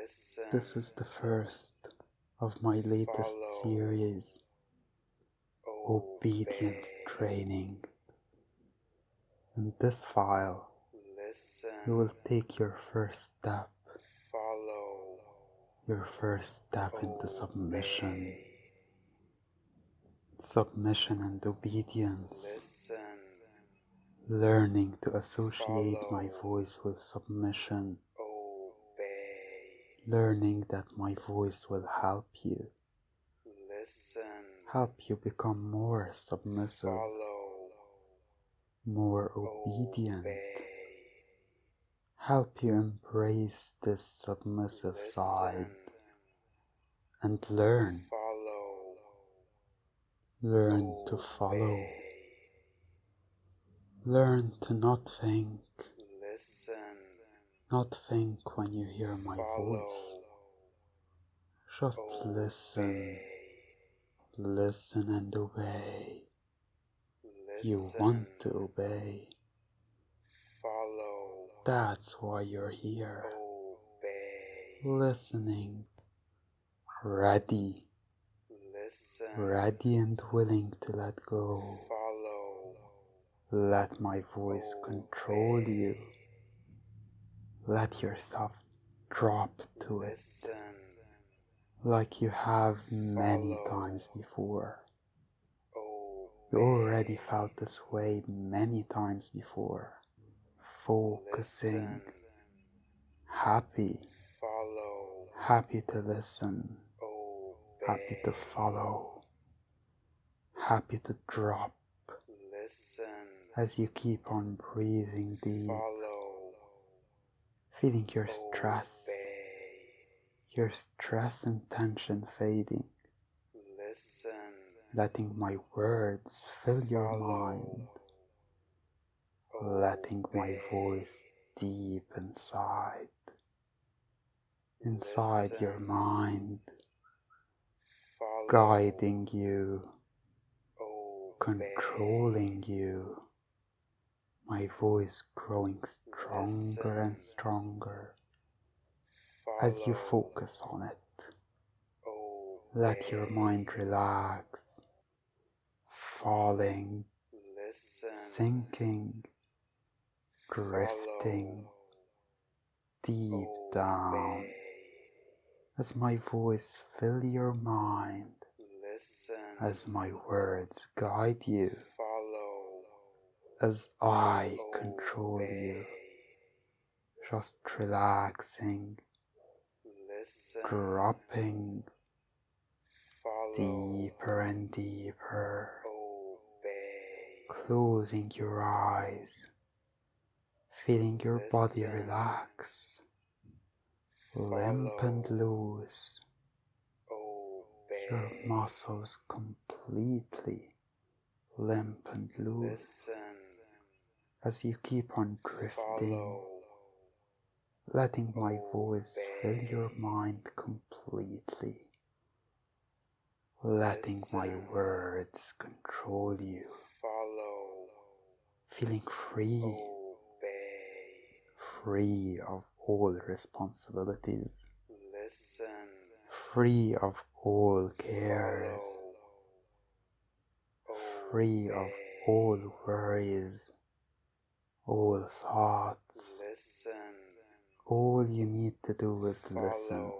listen, This is the first of my latest series, Obedience Training. In this file, listen, you will take your first step into submission. Submission and obedience. listen, Learning to associate my voice with submission. Learning that my voice will help you. Help you become more submissive, more obedient. Help you embrace this submissive side and learn to follow. Learn to not think when you hear my voice. Just listen and obey. You want to obey. That's why you're here. Listening, ready and willing to let go. Let my voice control you. Let yourself drop to it like you have many times before. You already felt this way many times before. Focusing, happy to listen, happy to follow, happy to drop as you keep on breathing deep, feeling your stress and tension fading, letting my words fill your mind, letting my voice deep inside your mind, guiding you, controlling you, my voice growing stronger and stronger as you focus on it. Let your mind relax, falling, sinking, drifting deep down as my voice fill your mind, as my words guide you, as I control you, just relaxing, dropping deeper and deeper, closing your eyes, feeling your body relax, limp and loose, your muscles completely limp and loose as you keep on drifting, letting my voice fill your mind completely, letting my words control you, feeling free of all responsibilities, free of all cares, free of all worries, all thoughts. All you need to do is listen.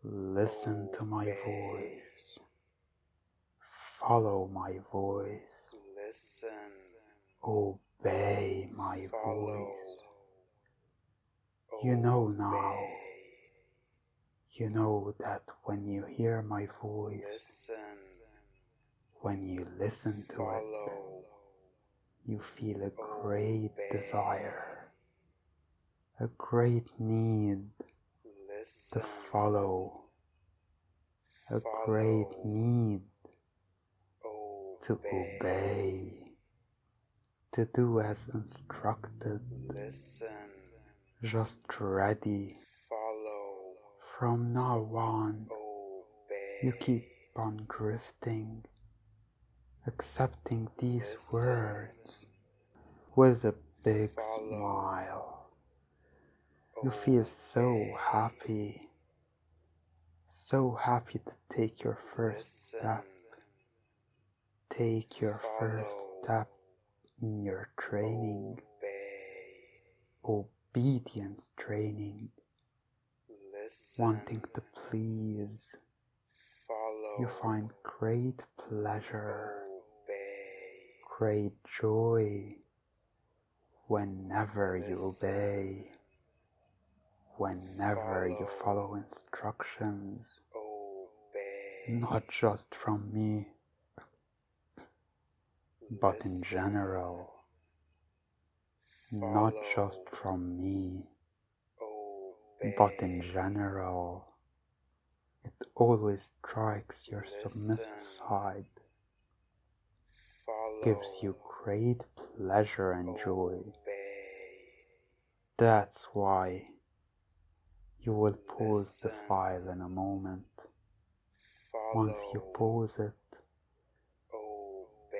Listen to my voice. Follow my voice. Obey my voice. You know now. You know that when you hear my voice, when you listen to it, you feel a great desire, a great need to follow, a great need to obey, to do as instructed, just ready. From now on, you keep on drifting, accepting these words with a big smile, You feel so happy to take your first step. Take your first step in your training, obedience training, wanting to please. You find great pleasure, great joy whenever you obey, whenever you follow instructions, not just from me, but in general. Not just from me, but in general. It always strikes your submissive side, gives you great pleasure and joy. That's why you will pause the file in a moment. Once you pause it,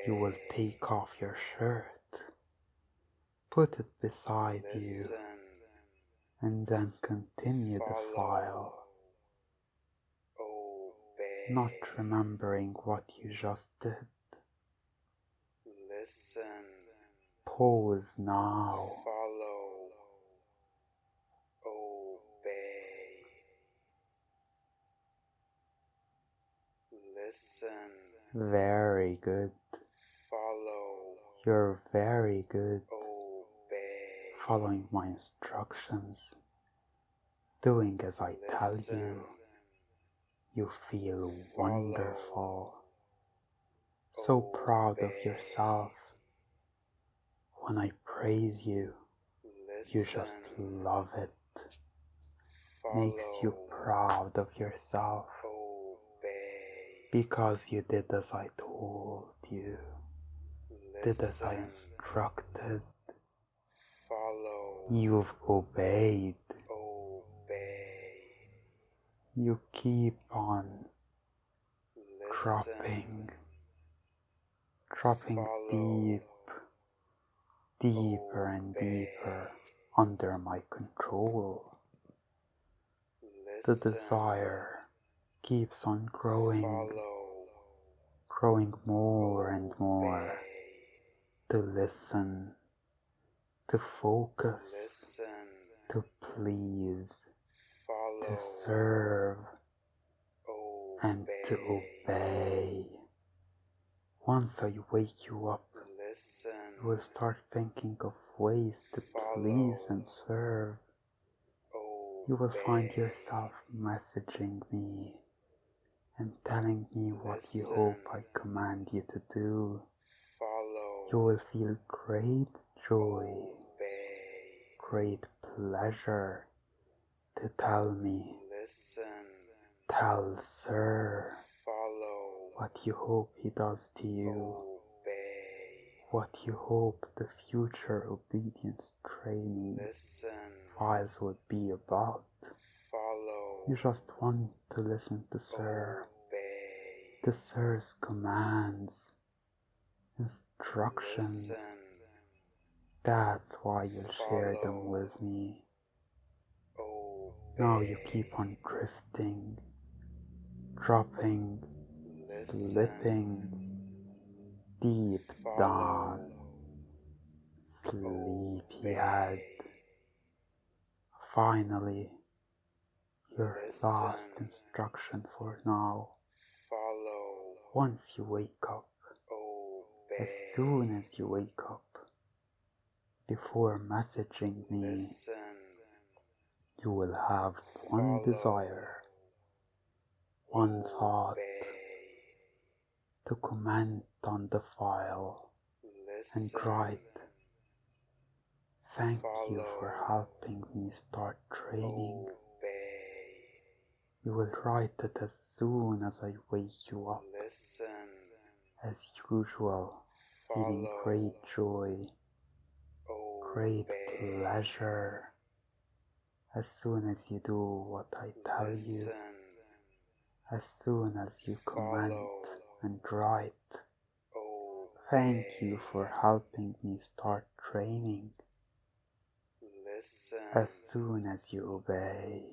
you will take off your shirt, put it beside you, and then continue the file, not remembering what you just did. Pause now. Very good. You're very good. Following my instructions, doing as I tell you. You feel wonderful. So proud of yourself. When I praise you, you just love it. Makes you proud of yourself. Because you did as I told you. Did as I instructed. You've obeyed. You keep on dropping deeper and deeper under my control. The desire keeps on growing more and more, to listen, to focus, to please, to serve, and to obey. Once I wake you up, you will start thinking of ways to please and serve. You will find yourself messaging me and telling me what you hope I command you to do. You will feel great joy, great pleasure to tell me, tell Sir, what you hope he does to you, what you hope the future obedience training files would be about. You just want to listen to Sir, to Sir's commands, instructions. That's why you'll share them with me. Now you keep on drifting, dropping, slipping deep down, sleepyhead. Finally, your last instruction for now. Once you wake up, as soon as you wake up, before messaging me, you will have one desire, one thought, to comment on the file and write, "Thank you for helping me start training." You will write it as soon as I wake you up, as usual, feeling great joy, great pleasure, as soon as you do what I tell you, as soon as you comment and write, "Thank you for helping me start training." as soon as you obey.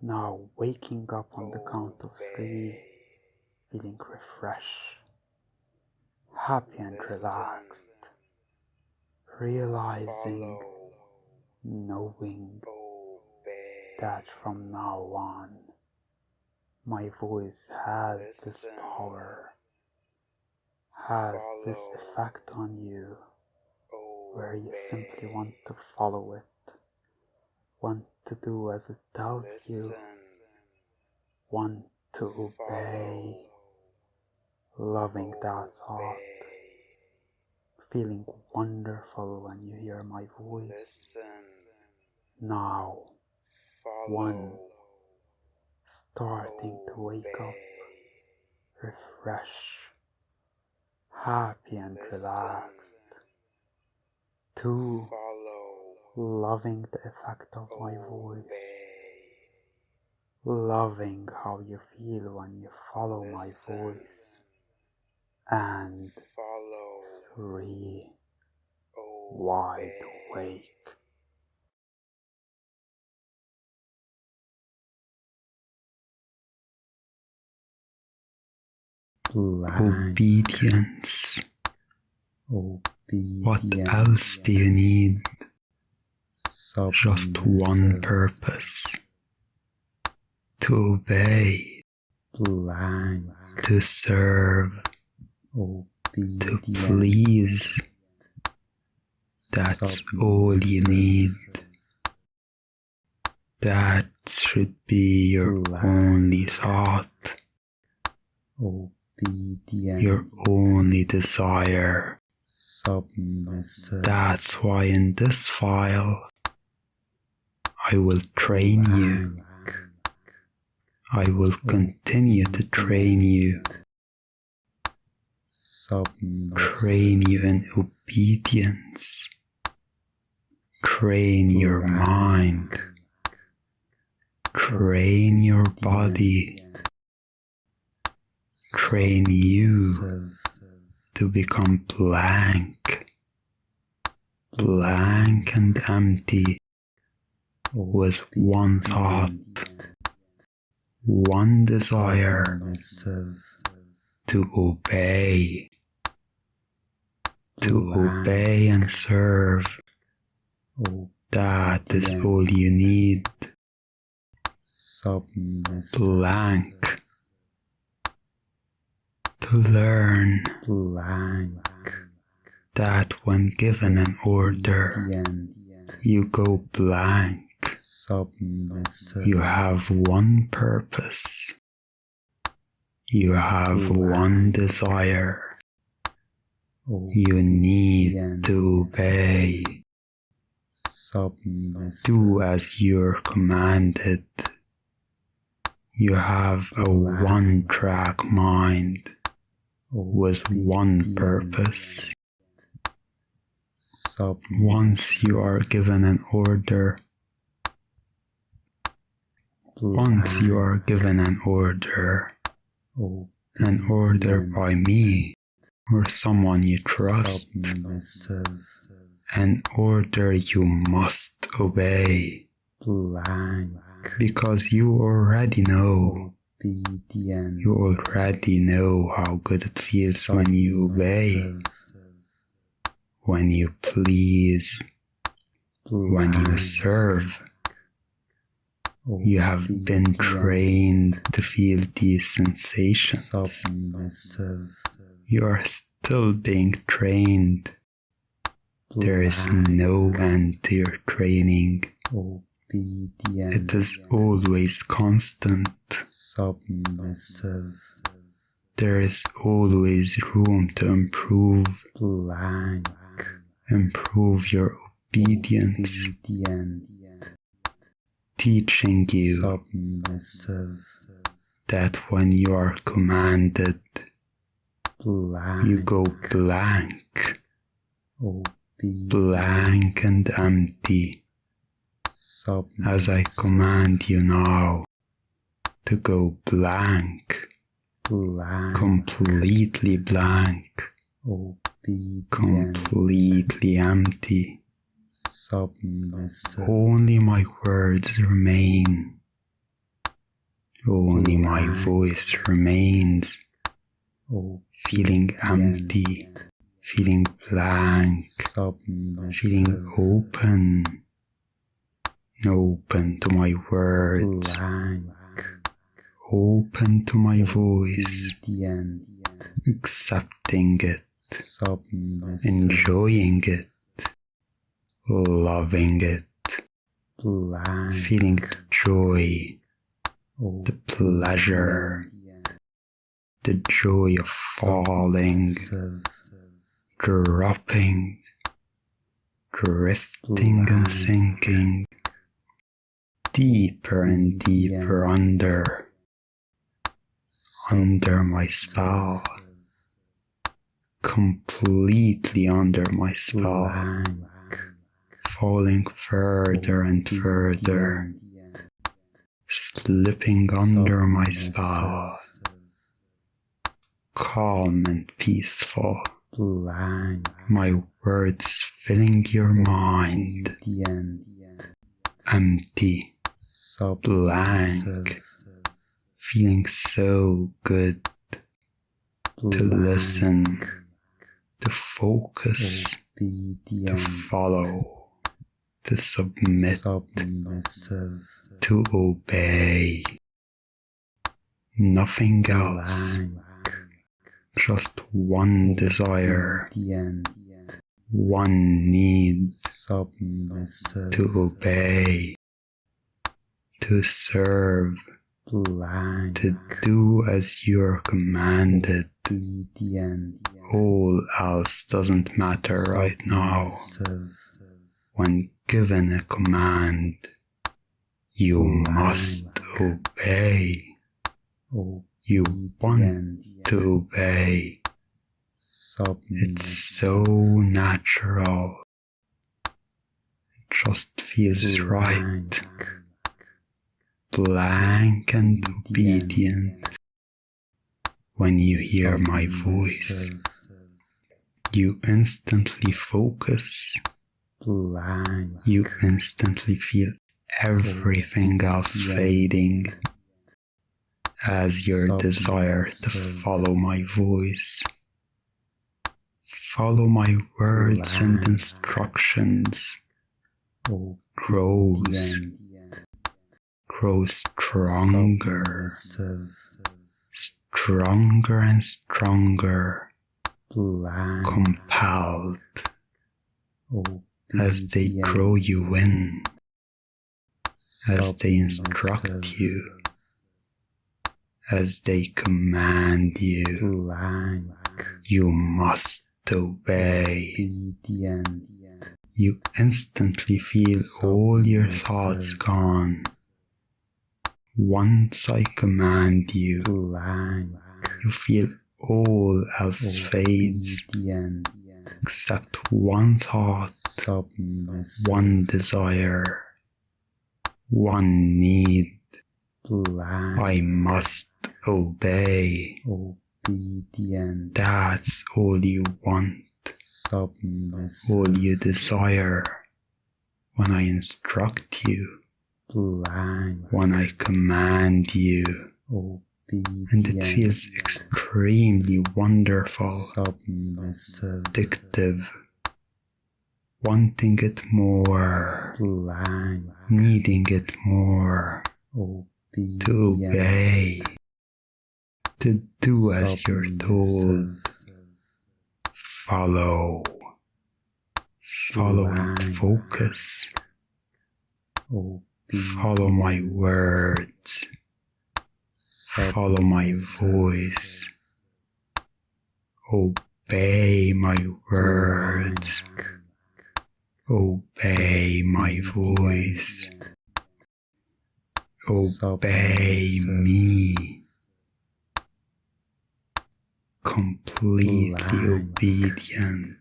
Now waking up on the count of 3, feeling refreshed, happy and relaxed, realizing, knowing that from now on my voice has this power, has this effect on you, where you simply want to follow it, want to do as it tells you, want to obey, loving that thought, feeling wonderful when you hear my voice. Now, 1, starting to wake up, refreshed, happy and relaxed. 2, loving the effect of my voice, loving how you feel when you follow my voice. And 3, wide awake. Obedience. What else do you need? Just one purpose. To obey. To serve. To please. That's all you need. That should be your only thought. Your only desire. Submissive. That's why in this file I will train you. I will continue to train you. Train you in obedience. Train your mind. Train your body. Train you to become blank and empty, with one thought, one desire, to obey and serve. That is all you need. Blank. To learn that when given an order, you go blank. You have one purpose. You have one desire. You need to obey. Do as you're commanded. You have a one-track mind with one purpose. Once you are given an order, an order by me or someone you trust, an order you must obey, because you already know how good it feels when you obey, when you please, when you serve. You have been trained to feel these sensations. You are still being trained. There is no end to your training. It is always constant. There is always room to improve. Improve your obedience. Teaching you that when you are commanded, you go blank and empty, as I command you now to go blank, completely blank, completely empty. submissive. Only my words remain. Only my voice remains. Feeling empty, feeling blank, feeling open. Open to my words. Open to my voice. Accepting it. Enjoying it. Loving it. Feeling the joy. The pleasure. The joy of falling. Dropping. Drifting and sinking. Deeper and deeper under my spell, completely under my spell, falling further and further, slipping under my spell, calm and peaceful, my words filling your mind, empty, blank, feeling so good to listen, to focus, to follow, to submit, to obey. Nothing else, just one desire, one need, to obey, to serve, to do as you're commanded. All else doesn't matter right now. When given a command, you must obey. You want to obey. It's so natural. It just feels right. Blank and obedient. When you hear my voice, you instantly focus. You instantly feel everything else fading as your desire to follow my voice, follow my words and instructions grows stronger, stronger and stronger, compelled as they grow you in, as they instruct you, as they command you. You must obey. You instantly feel all your thoughts gone. Once I command you, you feel all else fades, except one thought, one desire, one need. I must obey. That's all you want, all you desire. When I instruct you, when I command you, and it feels extremely wonderful, addictive, wanting it more, needing it more, to obey, to do as you're told, follow and focus, follow my words, follow my voice, obey my words, obey my voice, obey me, completely obedient,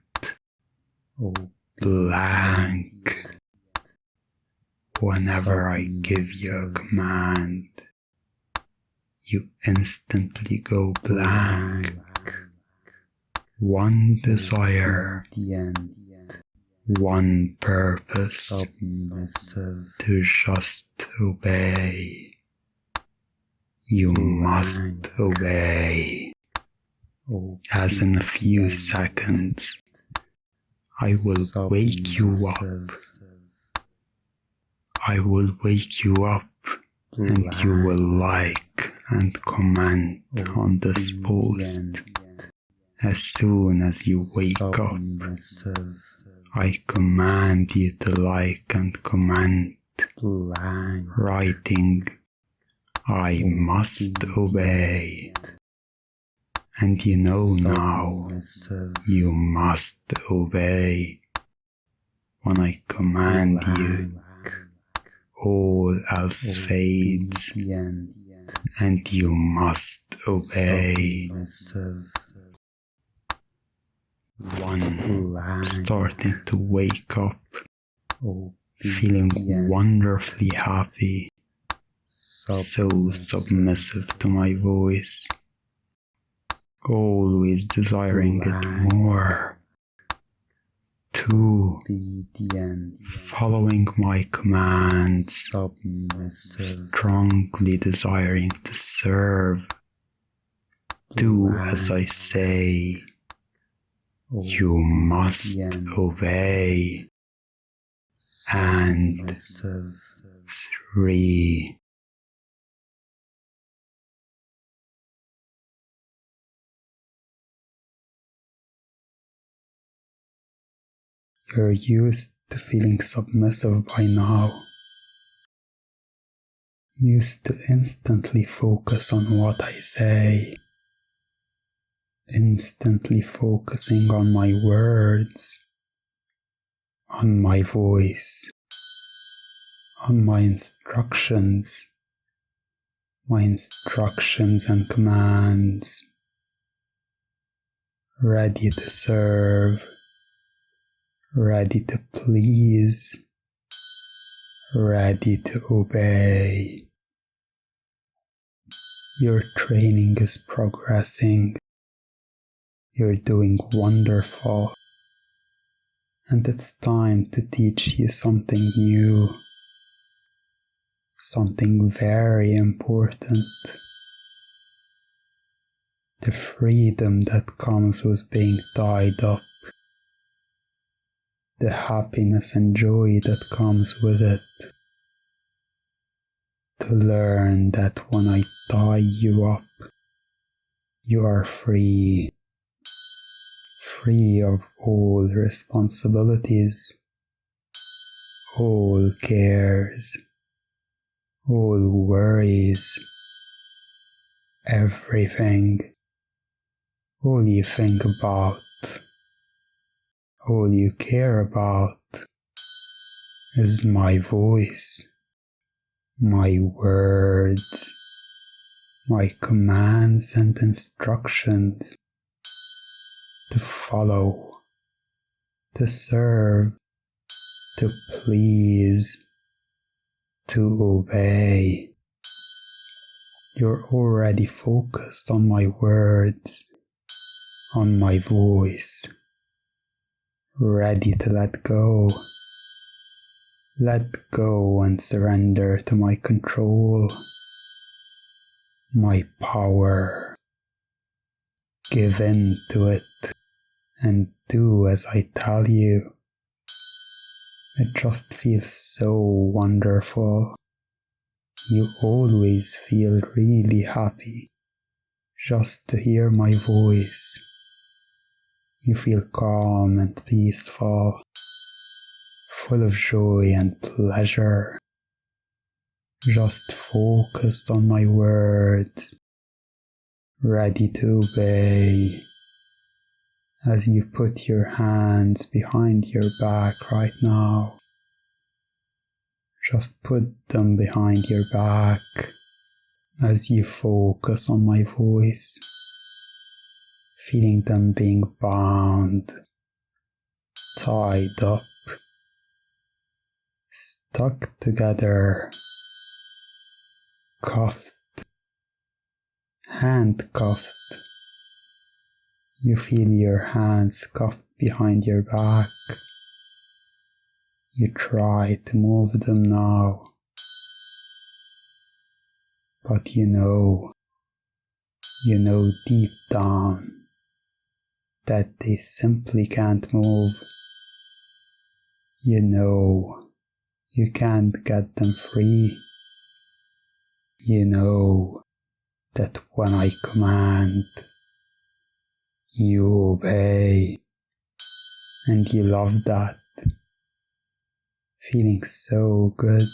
blank. Whenever I give you a command, you instantly go blank. One desire, one purpose, submissive, to just obey. You must obey. As in a few seconds, I will wake you up. I will wake you up, and you will like and comment on this post. As soon as you wake up, I command you to like and comment, writing, I must obey. And you know now, you must obey. When I command you, all else fades, and you must obey. One starting to wake up, feeling wonderfully happy, so submissive to my voice, always desiring it more. 2, following my commands, strongly desiring to serve. Do as I say. You must obey. And 3, you're used to feeling submissive by now. Used to instantly focus on what I say. Instantly focusing on my words, on my voice, on my instructions and commands, ready to serve, ready to please, ready to obey. Your training is progressing. You're doing wonderful, and it's time to teach you something new, something very important. The freedom that comes with being tied up, the happiness and joy that comes with it. To learn that when I tie you up, you are free. Free of all responsibilities, all cares, all worries, everything. All you think about, all you care about is my voice, my words, my commands and instructions. To follow, to serve, to please, to obey. You're already focused on my words, on my voice, ready to let go. Let go and surrender to my control, my power. Give in to it. And do as I tell you. It just feels so wonderful. You always feel really happy just to hear my voice. You feel calm and peaceful, full of joy and pleasure, just focused on my words, ready to obey. As you put your hands behind your back right now, just put them behind your back as you focus on my voice, feeling them being bound, tied up, stuck together, cuffed, handcuffed. You feel your hands cuffed behind your back, You try to move them now, but you know deep down that they simply can't move. You know you can't get them free. You know that when I command, you obey, and you love that, feeling so good,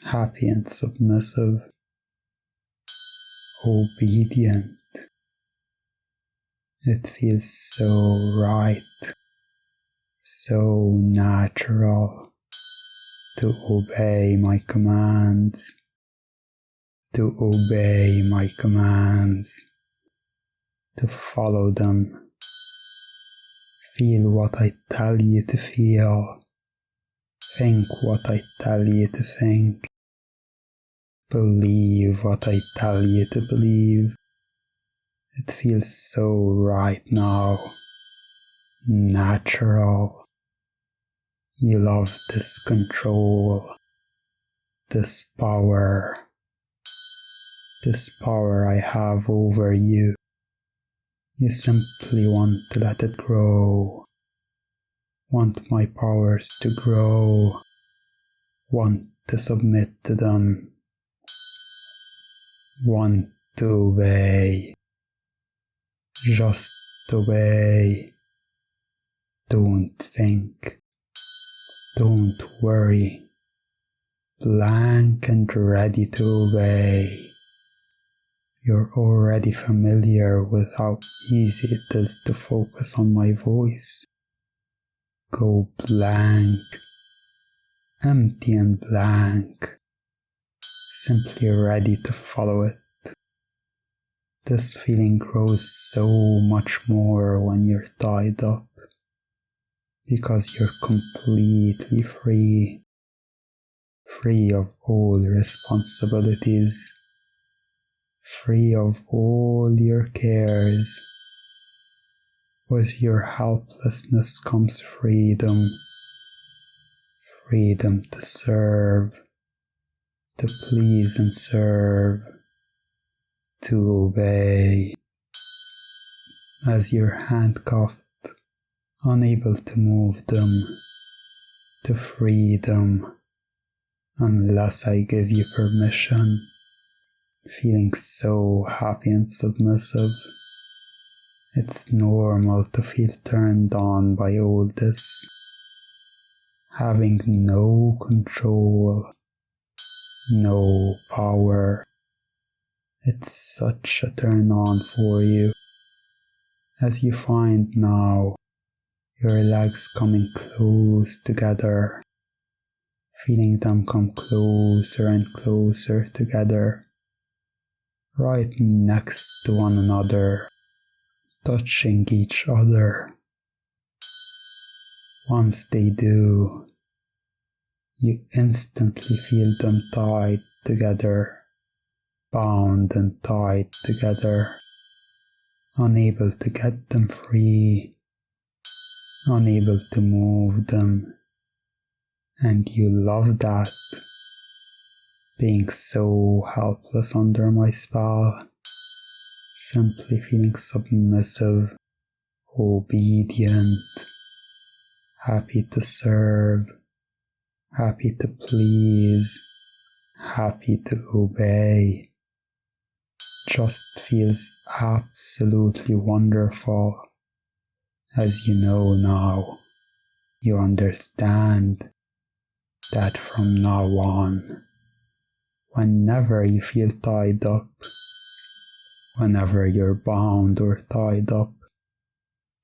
happy and submissive, obedient. It feels so right, so natural to obey my commands, to follow them. Feel what I tell you to feel. Think what I tell you to think. Believe what I tell you to believe. It feels so right now. Natural. You love this control, this power I have over you. You simply want to let it grow, want my powers to grow, want to submit to them, want to obey. Just obey. Don't think. Don't worry. Blank and ready to obey. You're already familiar with how easy it is to focus on my voice. Go blank. Empty and blank. Simply ready to follow it. This feeling grows so much more when you're tied up, because you're completely free of all responsibilities, free of all your cares. With your helplessness comes freedom to serve, to please and serve, to obey. As you're handcuffed, unable to move them, to free them, unless I give you permission, feeling so happy and submissive. It's normal to feel turned on by all this, having no control, no power. It's such a turn on for you, as you find now your legs coming close together, feeling them come closer and closer together, right next to one another, touching each other. Once they do, you instantly feel them tied together, bound and tied together, unable to get them free, unable to move them. And you love that, being so helpless under my spell, simply feeling submissive, obedient, happy to serve, happy to please, happy to obey. Just feels absolutely wonderful. As you know now, you understand that from now on, whenever you feel tied up, whenever you're bound or tied up,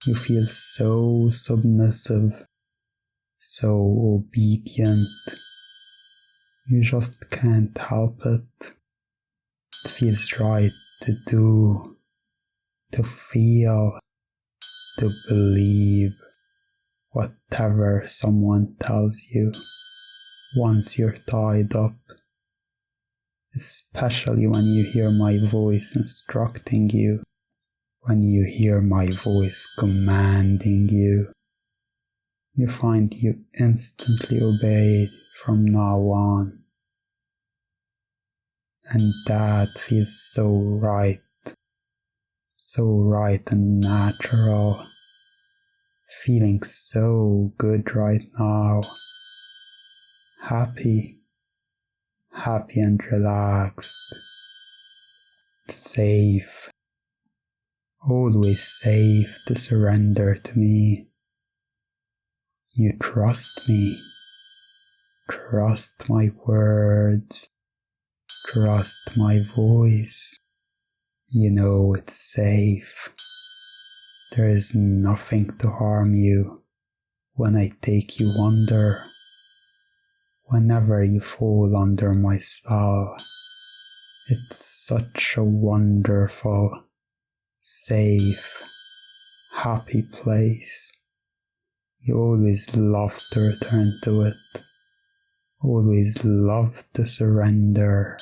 you feel so submissive, so obedient. You just can't help it. It feels right to do, to feel, to believe whatever someone tells you once you're tied up, especially when you hear my voice instructing you, when you hear my voice commanding you. You find you instantly obey from now on. And that feels so right and natural, feeling so good right now, happy and relaxed, safe, always safe to surrender to me. You trust me, trust my words, trust my voice. You know it's safe. There is nothing to harm you when I take you under. Whenever you fall under my spell, it's such a wonderful, safe, happy place. You always love to return to it, always love to surrender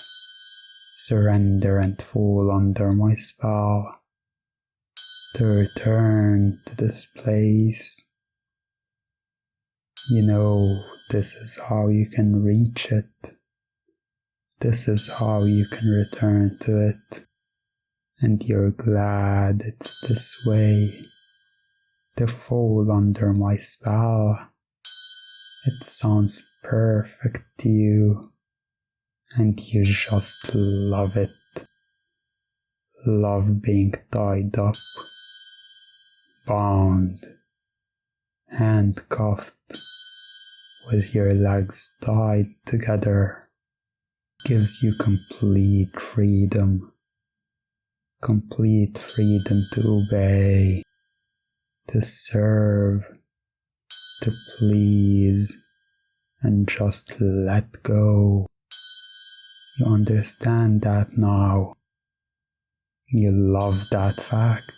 and fall under my spell, to return to this place. You know, this is how you can reach it. This is how you can return to it. And you're glad it's this way, to fall under my spell. It sounds perfect to you, and you just love it. Love being tied up, bound, handcuffed, with your legs tied together. Gives you complete freedom to obey, to serve, to please, and just let go. You understand that now. You love that fact.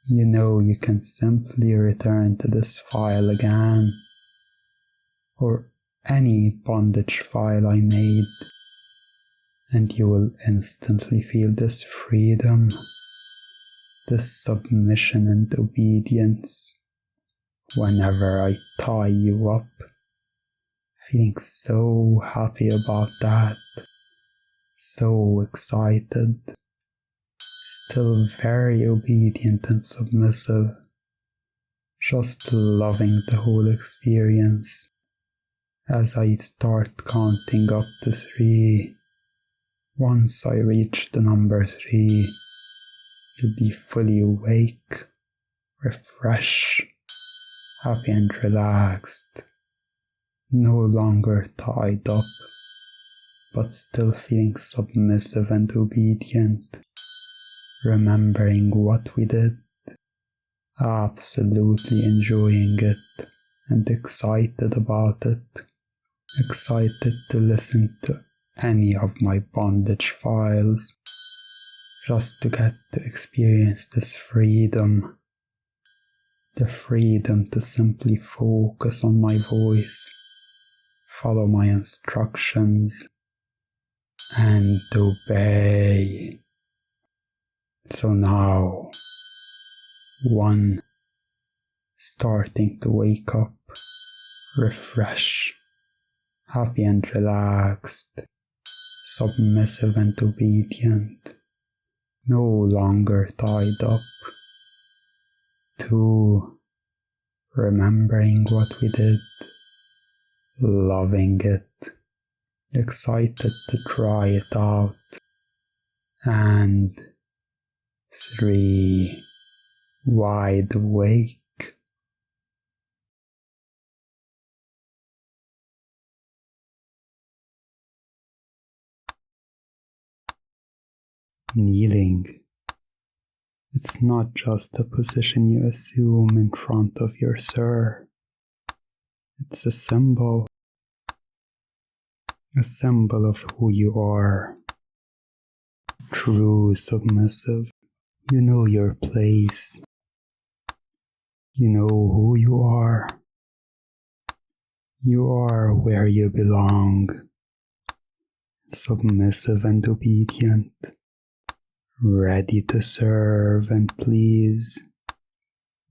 You know you can simply return to this file again, or any bondage file I made, and you will instantly feel this freedom, this submission and obedience whenever I tie you up. Feeling so happy about that, so excited, still very obedient and submissive, just loving the whole experience. As I start counting up to 3, once I reach the number 3, you'll be fully awake, refreshed, happy and relaxed, no longer tied up, but still feeling submissive and obedient, remembering what we did, absolutely enjoying it and excited about it, excited to listen to any of my bondage files, just to get to experience this freedom, the freedom to simply focus on my voice, follow my instructions, and obey. So now, 1, starting to wake up, refresh, happy and relaxed, submissive and obedient, no longer tied up. 2, remembering what we did, loving it, excited to try it out. And 3, wide awake. Kneeling. It's not just a position you assume in front of your sir. It's a symbol of who you are. True submissive. You know your place. You know who you are. You are where you belong. Submissive and obedient. Ready to serve and please.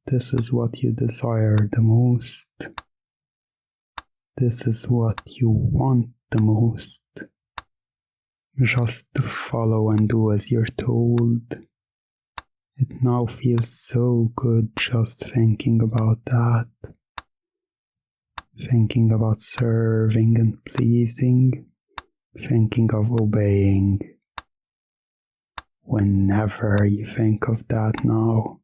This is what you desire the most. This is what you want the most. Just to follow and do as you're told. It now feels so good just thinking about that. Thinking about serving and pleasing. Thinking of obeying. Whenever you think of that now,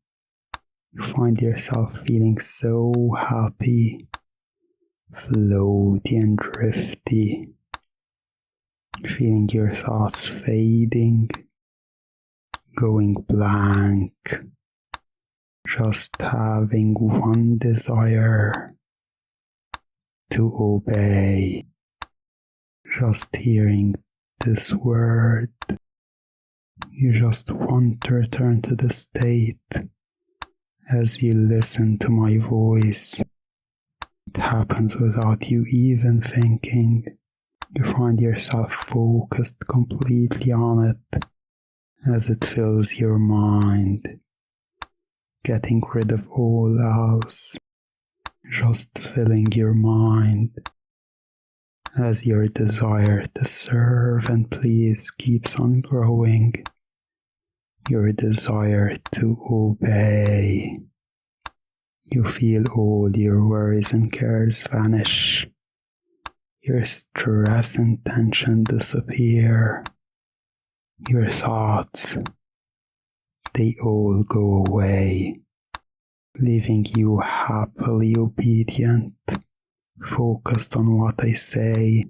you find yourself feeling so happy, floaty and drifty, feeling your thoughts fading, going blank, just having one desire, to obey, just hearing this word. You just want to return to the state as you listen to my voice. It happens without you even thinking. You find yourself focused completely on it as it fills your mind, getting rid of all else, just filling your mind as your desire to serve and please keeps on growing. Your desire to obey. You feel all your worries and cares vanish. Your stress and tension disappear. Your thoughts, they all go away, leaving you happily obedient, focused on what I say,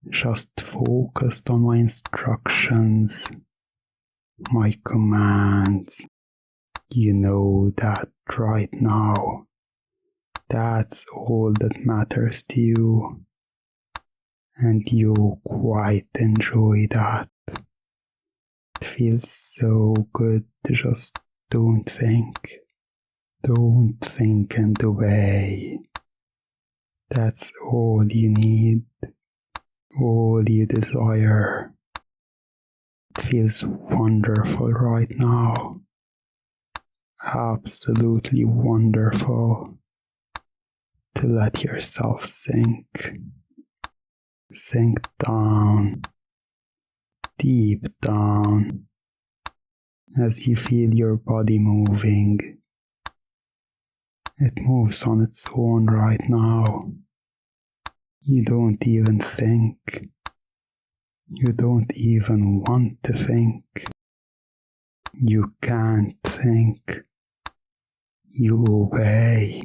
just focused on my instructions, my commands. You know that right now. That's all that matters to you. And you quite enjoy that. It feels so good to just don't think. Don't think and obey. That's all you need. All you desire. It feels wonderful right now. Absolutely wonderful to let yourself sink down, deep down, as you feel your body moving. It moves on its own right now. You don't even think. You don't even want to think. You can't think. You obey.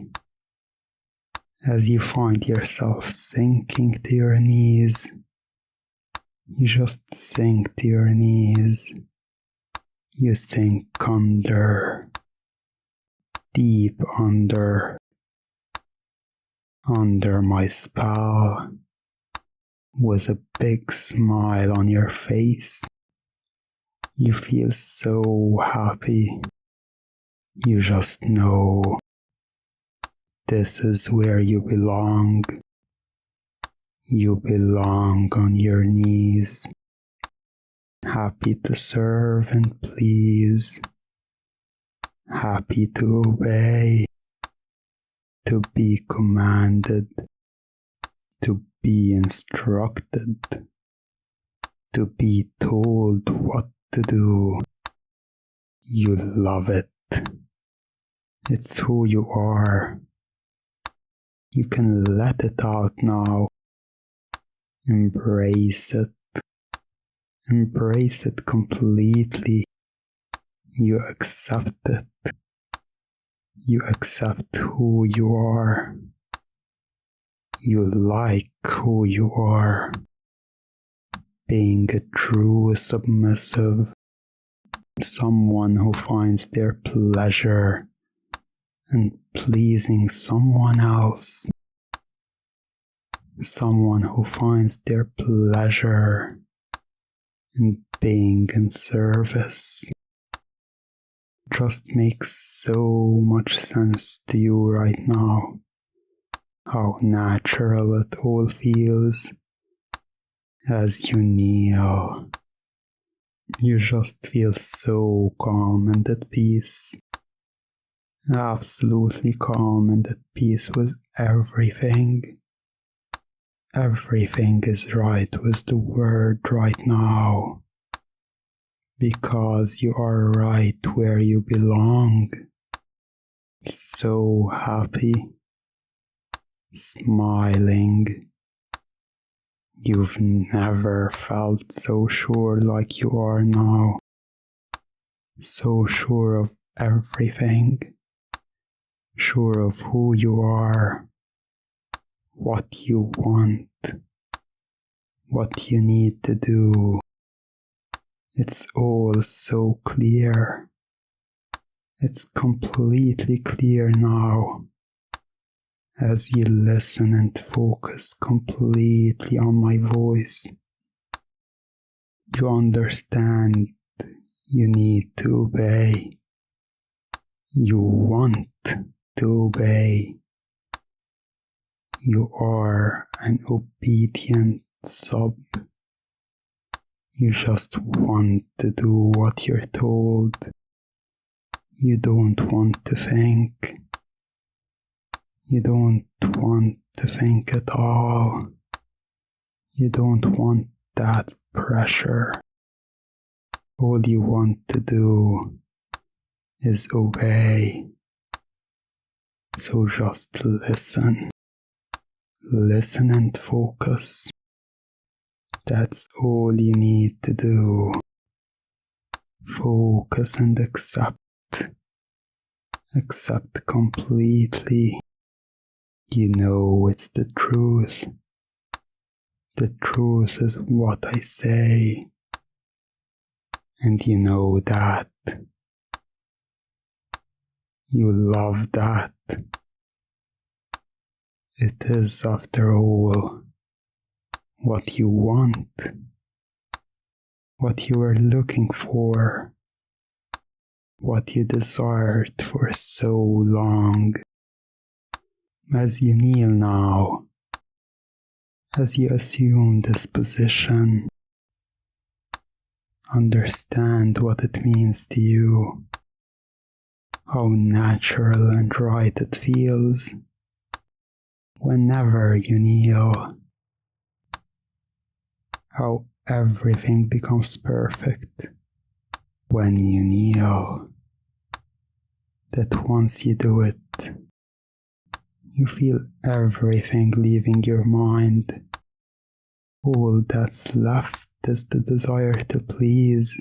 As you find yourself sinking to your knees, you just sink to your knees. You sink under, deep under my spell, with a big smile on your face. You feel so happy. You just know this is where you belong. You belong on your knees, happy to serve and please, happy to obey, to be commanded, to be instructed, to be told what to do. You love it. It's who you are. You can let it out now. Embrace it. Embrace it completely. You accept it. You accept who you are. You like who you are. Being a true submissive. Someone who finds their pleasure in pleasing someone else. Someone who finds their pleasure in being in service. Just makes so much sense to you right now. How natural it all feels as you kneel. You just feel so calm and at peace absolutely calm and at peace with everything. Everything is right with the word right now, because you are right where you belong. So happy, smiling. You've never felt so sure like you are now. So sure of everything. Sure of who you are. What you want. What you need to do. It's all so clear. It's completely clear now. As you listen and focus completely on my voice, you understand you need to obey. You want to obey. You are an obedient sub. You just want to do what you're told. You don't want to think. You don't want to think at all. You don't want that pressure. All you want to do is obey. So just listen. Listen and focus. That's all you need to do. Focus and accept. Accept completely. You know it's the truth. The truth is what I say. And you know that. You love that. It is, after all, what you want. What you were looking for. What you desired for so long. As you kneel now, as you assume this position, understand what it means to you, how natural and right it feels whenever you kneel, how everything becomes perfect when you kneel, that once you do it, you feel everything leaving your mind. All that's left is the desire to please,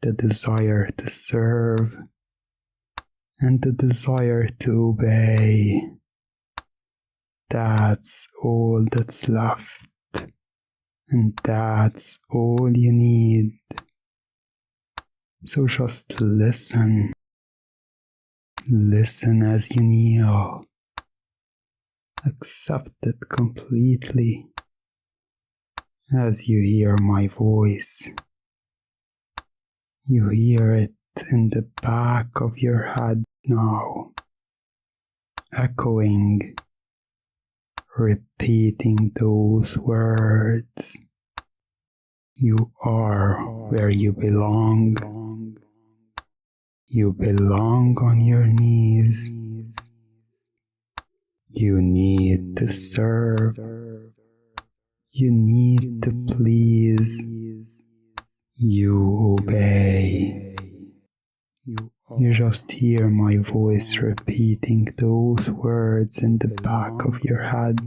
the desire to serve, and the desire to obey. That's all that's left, and that's all you need. So just listen. Listen as you kneel. Accept it completely as you hear my voice. You hear it in the back of your head now, echoing, repeating those words. You are where you belong. You belong on your knees. You need to serve. You need to please. You obey. You just hear my voice repeating those words in the back of your head,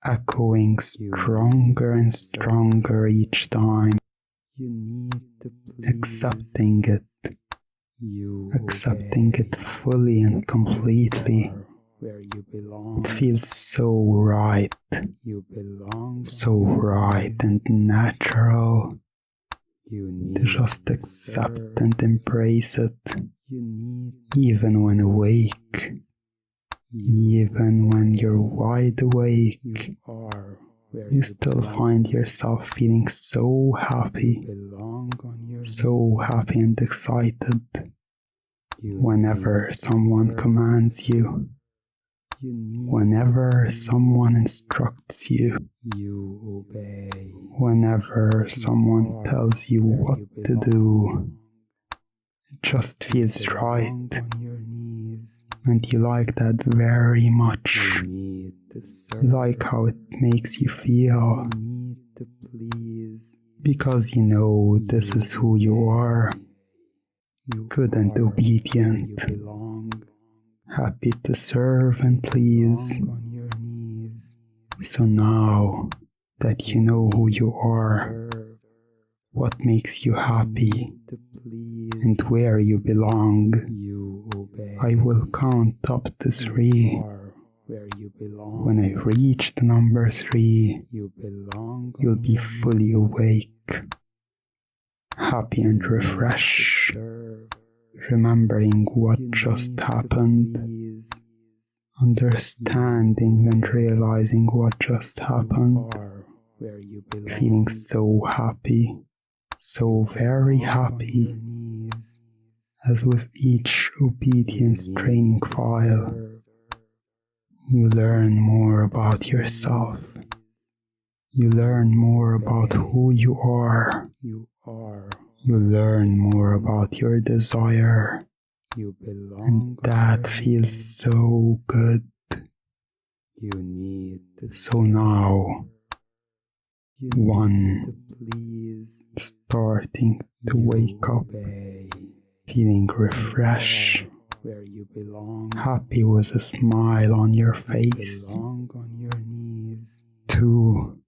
echoing stronger and stronger each time. Accepting it fully and completely. It feels so right and natural to just accept and embrace it, even when awake, even when you're wide awake. You still find yourself feeling so happy and excited whenever someone commands you, whenever someone instructs you, whenever someone tells you what to do. just feels right, and you like that very much. You like how it makes you feel, because you know this is who you are, good and obedient, happy to serve and please. So now that you know who you are, what makes you happy, and where you belong, I will count up to 3. When I reach the number 3, you'll be fully awake, happy and refreshed, remembering what just happened, understanding and realizing what just happened, feeling so happy, so very happy, as with each obedience training file, you learn more about yourself. You learn more about who you are. You learn more about your desire. And that feels so good. So now, 1, starting to wake up, feeling refreshed, happy with a smile on your face. 2,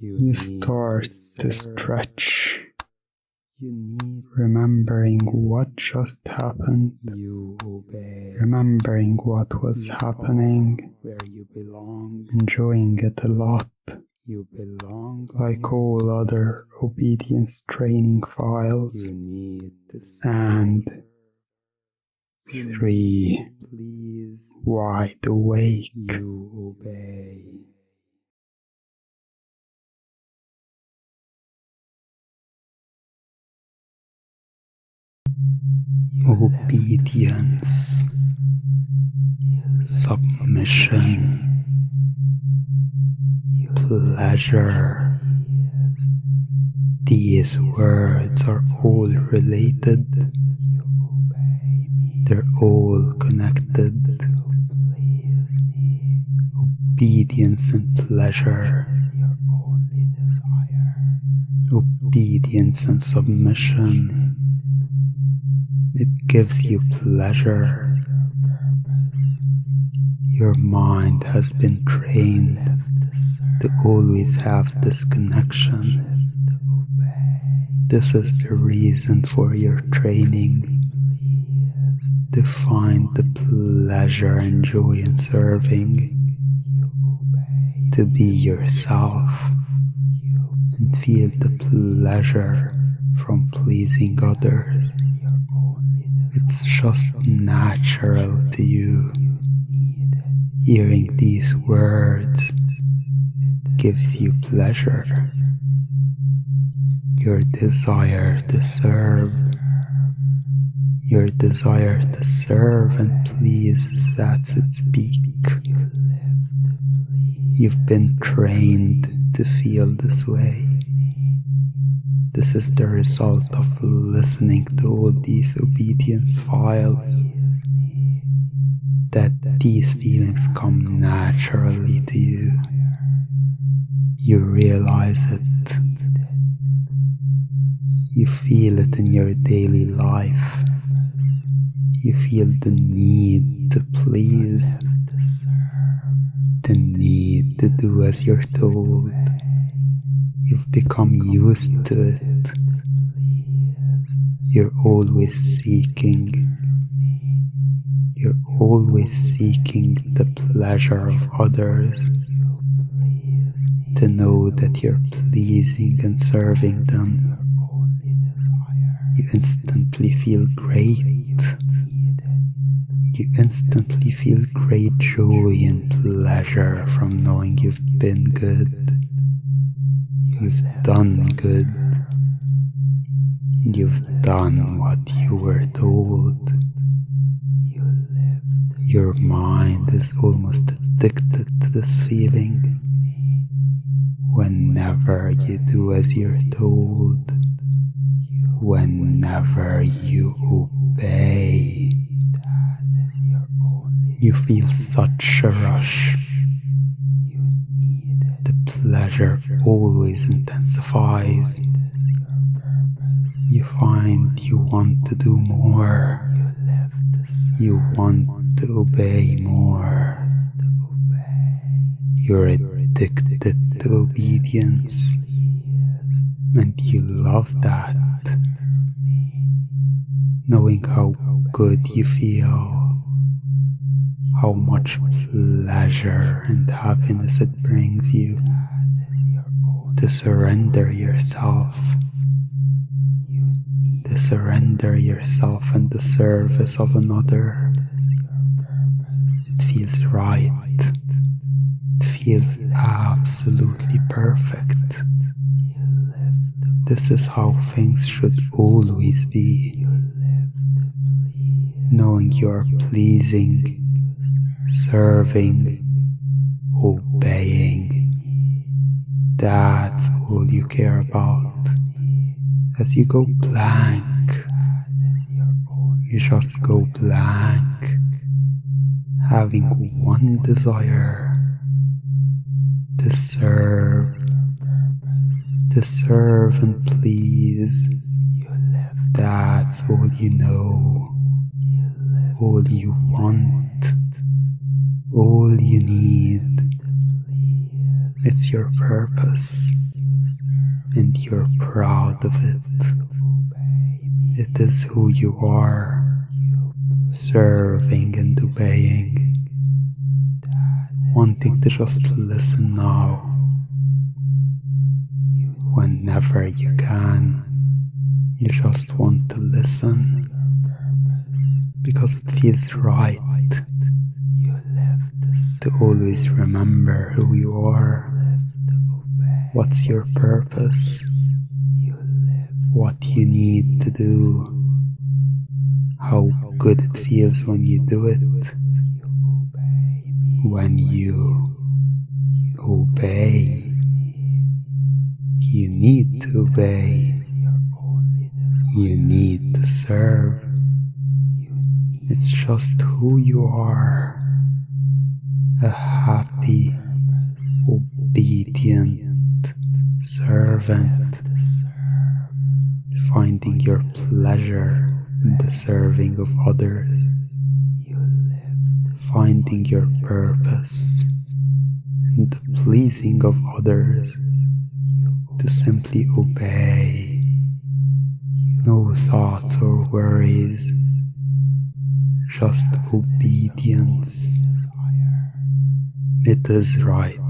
you start to stretch, remembering what just happened, remembering what was happening, enjoying it a lot, like all other obedience training files. And 3, wide awake. Obedience, submission, pleasure. These words are all related. They're all connected. Obedience and pleasure. Obedience and submission. It gives you pleasure. Your mind has been trained to always have this connection. This is the reason for your training, to find the pleasure and joy in serving, to be yourself and feel the pleasure from pleasing others. It's just natural to you. Hearing these words gives you pleasure. Your desire to serve, your desire to serve and please is at its peak. You've been trained to feel this way. This is the result of listening to all these obedience files, that these feelings come naturally to you. You realize it. You feel it in your daily life. You feel the need to please, the need to do as you're told. You've become used to it. You're always seeking. You're always seeking the pleasure of others, to know that you're pleasing and serving them. You instantly feel great. You instantly feel great joy and pleasure from knowing you've been good. You've done good. You've done what you were told. Your mind is almost addicted to this feeling. Whenever you do as you're told, Whenever you obey, you feel such a rush. The pleasure always intensifies. You find you want to do more. You want to obey more. You're addicted to obedience, and you love that. Knowing how good you feel, how much pleasure and happiness it brings you to surrender yourself, to surrender yourself in the service of another. It feels right. It feels absolutely perfect. This is how things should always be. Knowing you're pleasing, serving, obeying. That's all you care about. As you go blank, you just go blank, having one desire: to serve and please. That's all you know, all you want, all you need. It's your purpose, and you're proud of it. It is who you are, serving and obeying, wanting to just listen now. Whenever you can, you just want to listen, because it feels right to always remember who you are. What's your purpose? What you need to do? How good it feels when you do it? When you obey. You need to obey. You need to serve. It's just who you are. A happy, obedient servant, finding your pleasure in the serving of others, finding your purpose in the pleasing of others, to simply obey. No thoughts or worries, just obedience. It is right.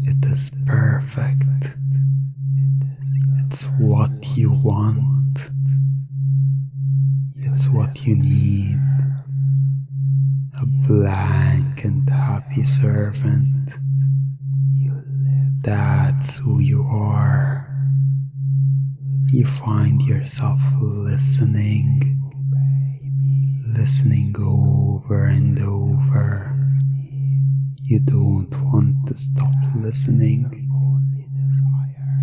It is perfect. It's what you want. It's what you need. A blank and happy servant. That's who you are. You find yourself listening over and over. You don't want to stop listening.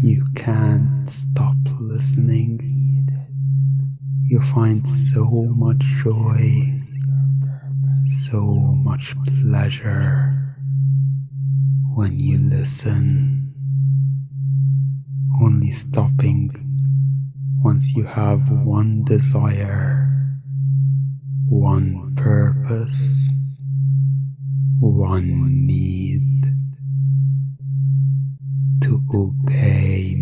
You can't stop listening. You find so much joy, so much pleasure when you listen, only stopping once you have one desire, one purpose, one need: to obey